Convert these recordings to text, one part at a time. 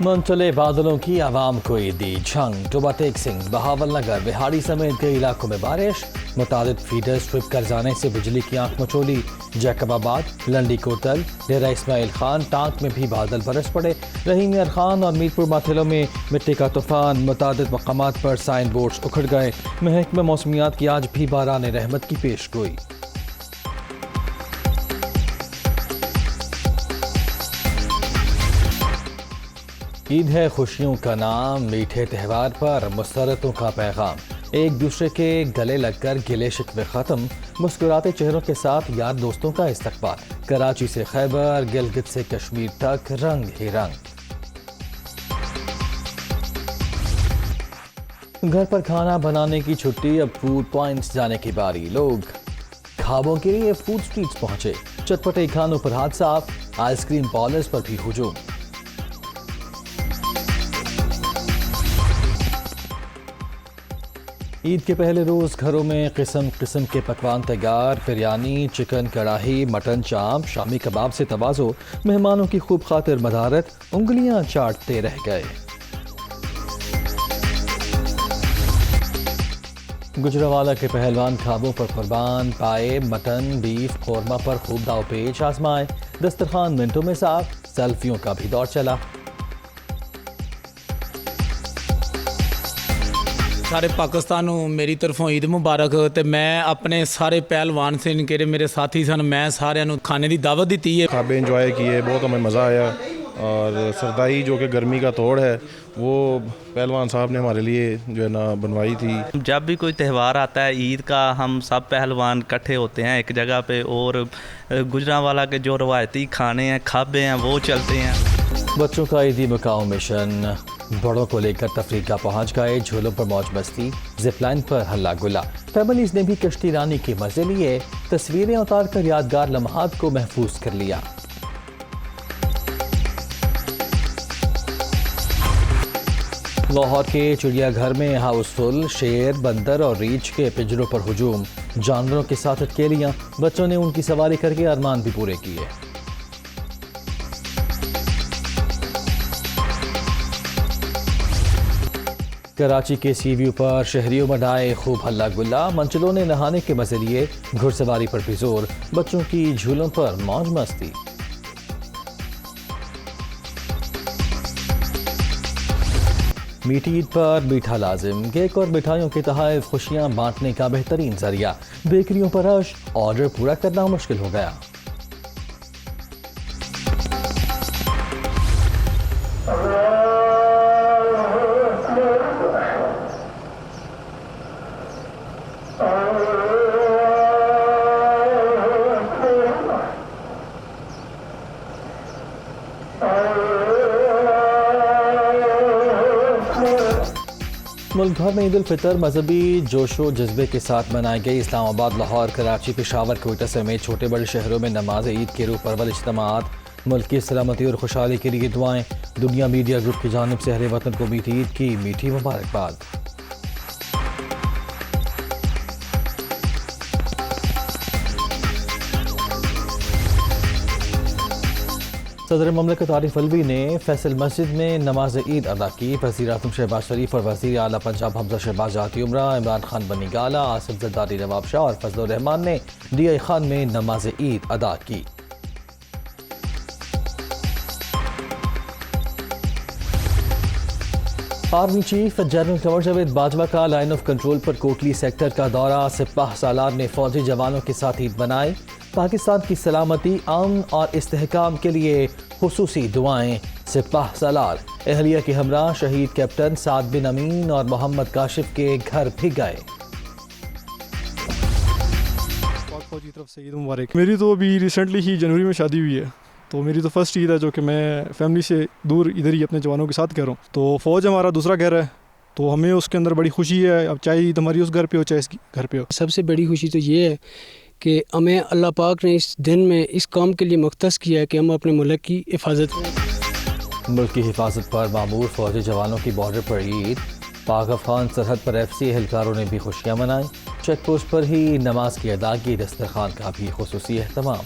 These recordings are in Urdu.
منچلے بادلوں کی عوام کو عیدی جھنگ ٹوبا ٹیک سنگھ بہاول نگر بہاڑی سمیت کئی علاقوں میں بارش، متعدد فیڈرز ٹرپ کر جانے سے بجلی کی آنکھ مچولی۔ جیکب آباد، لنڈی کوتل، ڈیرہ اسماعیل خان، ٹانک میں بھی بادل برس پڑے۔ رحیم یار خان اور میرپور ماتھلوں میں مٹی کا طوفان، متعدد مقامات پر سائن بورڈز اکھڑ گئے۔ محکمہ موسمیات کی آج بھی باران رحمت کی پیش گوئی۔ عید ہے خوشیوں کا نام، میٹھے تہوار پر مسرتوں کا پیغام، ایک دوسرے کے گلے لگ کر گلے شکوے ختم، مسکراتے چہروں کے ساتھ یار دوستوں کا استقبال۔ کراچی سے خیبر، گلگت سے کشمیر تک رنگ ہی رنگ۔ گھر پر کھانا بنانے کی چھٹی، اب فوڈ پوائنٹس جانے کی باری۔ لوگ کھابوں کے لیے فوڈ سٹریٹس پہنچے، چٹپٹے کھانوں پر ہاتھ صاف، آئس کریم پارلرز پر بھی ہجوم۔ عید کے پہلے روز گھروں میں قسم قسم کے پکوان تیار، بریانی، چکن کڑاہی، مٹن چاپ، شامی کباب سے تواضع، مہمانوں کی خوب خاطر مدارت، انگلیاں چاٹتے رہ گئے۔ گجرانوالہ کے پہلوان کھابوں پر قربان، پائے، مٹن، بیف، قورمہ پر خوب داؤ پیچ آزمائے، دسترخوان منٹوں میں صاف، سیلفیوں کا بھی دور چلا۔ سارے پاکستان نوں میری طرفوں عید مبارک۔ تے میں اپنے سارے پہلوان سے کہ میرے ساتھی سن، میں سارے نوں کھانے دی دعوت دیتی ہے۔ کھابے انجوائے کیے، بہت ہمیں مزہ آیا، اور سردائی جو کہ گرمی کا توڑ ہے وہ پہلوان صاحب نے ہمارے لیے جو ہے نا بنوائی تھی۔ جب بھی کوئی تہوار آتا ہے عید کا، ہم سب پہلوان اکٹھے ہوتے ہیں ایک جگہ پہ، اور گجرانوالہ کے جو روایتی کھانے ہیں، کھابے ہیں، وہ چلتے ہیں۔ بچوں کا عیدی مکاؤ مشن، بڑوں کو لے کر تفریح کا پہنچ گئے، جھولوں پر موج مستی، زپ لائن پر ہلہ گلا۔ فیملیز نے بھی کشتی رانی کے مزے لیے، تصویریں اتار کر یادگار لمحات کو محفوظ کر لیا۔ لاہور کے چڑیا گھر میں ہاؤس فل، شیر، بندر اور ریچھ کے پنجروں پر ہجوم، جانوروں کے ساتھ اٹکیلیاں، بچوں نے ان کی سواری کر کے ارمان بھی پورے کیے۔ کراچی کے سی ویو پر شہریوں میں ڈائے خوب ہلہ گلا، منچلوں نے نہانے کے مزے لیے، گھڑ سواری پر بھی زور، بچوں کی جھولوں پر موج مستی۔ میٹھی عید پر میٹھا لازم، کیک اور مٹھائیوں کے تحائف خوشیاں بانٹنے کا بہترین ذریعہ، بیکریوں پر رش، آرڈر پورا کرنا مشکل ہو گیا۔ ملک بھر میں عید الفطر مذہبی جوش و جذبے کے ساتھ منائی گئی۔ اسلام آباد، لاہور، کراچی، پشاور، کوئٹہ سمیت چھوٹے بڑے شہروں میں نماز عید کے روح پرور اجتماعات، ملک کی سلامتی اور خوشحالی کے لیے دعائیں۔ دنیا میڈیا گروپ کی جانب سے اہل وطن کو میٹھی عید کی میٹھی مبارکباد۔ صدر مملکت عارف علوی نے فیصل مسجد میں نماز عید ادا کی۔ وزیر اعظم شہباز شریف اور وزیر اعلیٰ پنجاب حمزہ شہباز جاتی عمرہ، عمران خان بنی گالا، آصف زرداری نواب شاہ اور فضل الرحمان نے ڈی آئی خان میں نماز عید ادا کی۔ Army chief general Qamar Javed Bajwa کا لائن آف کنٹرول پر کوٹلی سیکٹر کا دورہ، سپاہ سالار نے فوجی جوانوں کے ساتھ عید منائی۔ پاکستان کی سلامتی، امن اور استحکام کے لیے خصوصی دعائیں۔ سپاہ سالار اہلیہ کے ہمراہ شہید کیپٹن سعد بن امین اور محمد کاشف کے گھر بھی گئے۔ پاک فوج کی طرف سے عید مبارک۔ میری تو ابھی ریسنٹلی ہی جنوری میں شادی ہوئی ہے، تو میری تو فرسٹ عید ہے جو کہ میں فیملی سے دور ادھر ہی اپنے جوانوں کے ساتھ کر رہا ہوں۔ تو فوج ہمارا دوسرا گھر ہے، تو ہمیں اس کے اندر بڑی خوشی ہے، اب چاہے عید ہماری اس گھر پہ ہو چاہے اس گھر پہ ہو۔ سب سے بڑی خوشی تو یہ ہے کہ ہمیں اللہ پاک نے اس دن میں اس کام کے لیے مختص کیا ہے کہ ہم اپنے ملک کی حفاظت کریں۔ ملک کی حفاظت پر معمور فوجی جوانوں کی بارڈر پر عید، پاک افغان سرحد پر ایف سی اہلکاروں نے بھی خوشیاں منائیں۔ چیک پوسٹ پر ہی نماز کی ادائیگی، دسترخوان کا بھی خصوصی اہتمام۔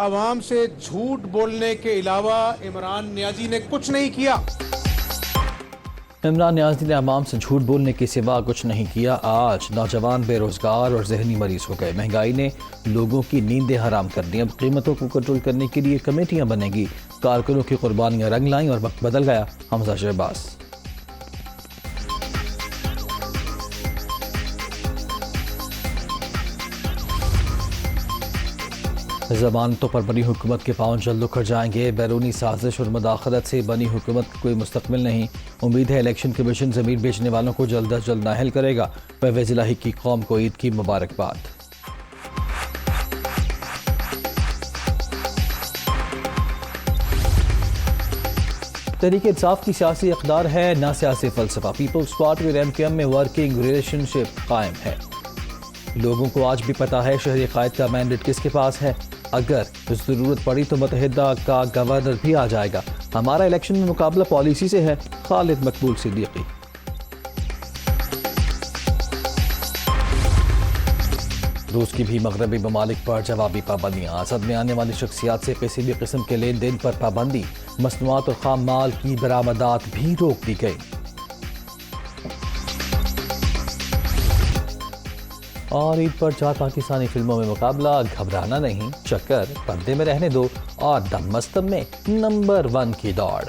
عوام سے جھوٹ بولنے کے علاوہ عمران نیازی نے کچھ نہیں کیا. عمران نیازی نے عوام سے جھوٹ بولنے کے سوا کچھ نہیں کیا. آج نوجوان بے روزگار اور ذہنی مریض ہو گئے. مہنگائی نے لوگوں کی نیندیں حرام کر دی. اب قیمتوں کو کنٹرول کرنے کے لیے کمیٹیاں بنیں گی. کارکنوں کی قربانیاں رنگ لائیں اور وقت بدل گیا. حمزہ شہباز. ضمانتوں پر بنی حکومت کے پاؤں جلد اکھڑ جائیں گے. بیرونی سازش اور مداخلت سے بنی حکومت کوئی مستقبل نہیں. امید ہے الیکشن کمیشن زمین بیچنے والوں کو جلد از جلد نااہل کرے گا. پرویز الہی کی قوم کو عید کی مبارکباد. تحریک انصاف کی سیاسی اقدار ہے نہ سیاسی فلسفہ. پیپلز پارٹی اور ایم کیو ایم میں ورکنگ ریلیشن شپ قائم ہے. لوگوں کو آج بھی پتا ہے شہری قائد کا مینڈیٹ کس کے پاس ہے. اگر ضرورت پڑی تو متحدہ کا گورنر بھی آ جائے گا. ہمارا الیکشن میں مقابلہ پالیسی سے ہے. خالد مقبول صدیقی. روس کی بھی مغربی ممالک پر جوابی پابندیاں. صد میں آنے والی شخصیات سے کسی بھی قسم کے لین دین پر پابندی. مصنوعات اور خام مال کی برآمدات بھی روک دی گئی. اور عید پر 4 پاکستانی فلموں میں مقابلہ. گھبرانا نہیں, چکر پردے میں رہنے دو اور دم مستم میں نمبر 1 کی دوڑ.